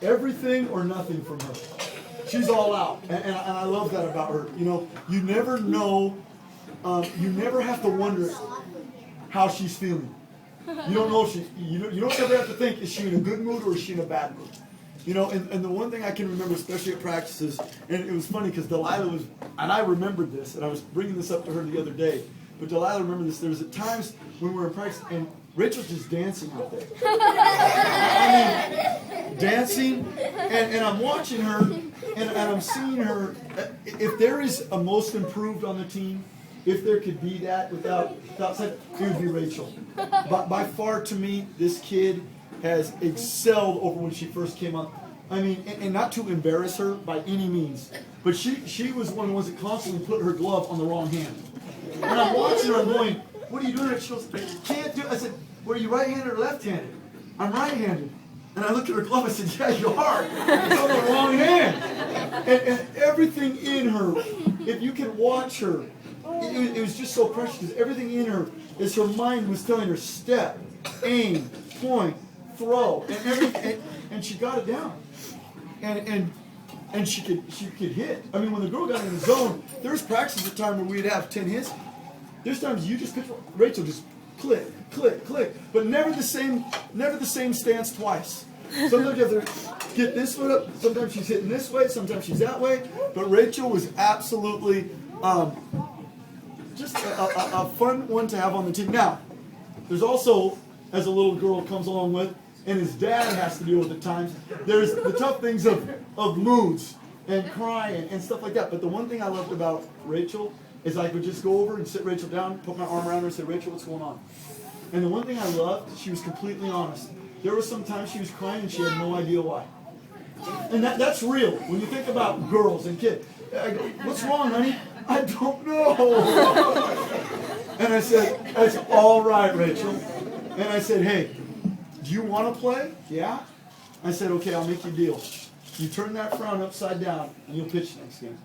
everything or nothing from her. She's all out, and I love that about her. You know, you never know, you never have to wonder how she's feeling. You don't know if you don't ever have to think, is she in a good mood or is she in a bad mood? You know, and the one thing I can remember, especially at practices, and it was funny because Delilah was, and I remembered this, and I was bringing this up to her the other day, but Delilah remembered this. There was at times when we were in practice, and Rachel's just dancing out there. I mean, dancing, and I'm watching her, and I'm seeing her. If there is a most improved on the team, if there could be that without it would be Rachel. But by far, to me, this kid has excelled over when she first came up. I mean, and not to embarrass her by any means, but she was one of the ones that constantly put her glove on the wrong hand. And I'm watching her, I'm going, what are you doing? She goes, can't do it. I said, well, are you right-handed or left-handed? I'm right-handed. And I looked at her glove, I said, yeah, you are. It's on the wrong hand. And everything in her, if you can watch her, it was just so precious because everything in her is her mind was telling her step, aim, point, throw, and everything, and she got it down. And she could hit. I mean, when the girl got in the zone, there was practices at time where we'd have 10 hits. There's times you just pitch, Rachel just click, click, click, but never the same stance twice. Sometimes you have to get this foot up. Sometimes she's hitting this way. Sometimes she's that way. But Rachel was absolutely just a fun one to have on the team. Now, there's also, as a little girl comes along with, and his dad has to deal with at times, there's the tough things of moods and crying and stuff like that. But the one thing I loved about Rachel is I could just go over and sit Rachel down, put my arm around her and say, Rachel, what's going on? And the one thing I loved, she was completely honest. There were some times she was crying and she had no idea why. And that's real. When you think about girls and kids, I go, what's wrong, honey? I don't know. And I said, that's all right, Rachel. And I said, hey, do you want to play? Yeah. I said, okay, I'll make you a deal. You turn that frown upside down and you'll pitch next game.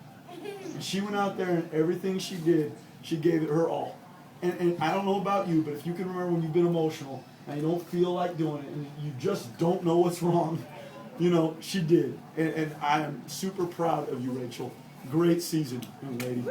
And she went out there and everything she did, she gave it her all. And I don't know about you, but if you can remember when you've been emotional and you don't feel like doing it and you just don't know what's wrong, you know, she did. And I am super proud of you, Rachel. Great season, young lady.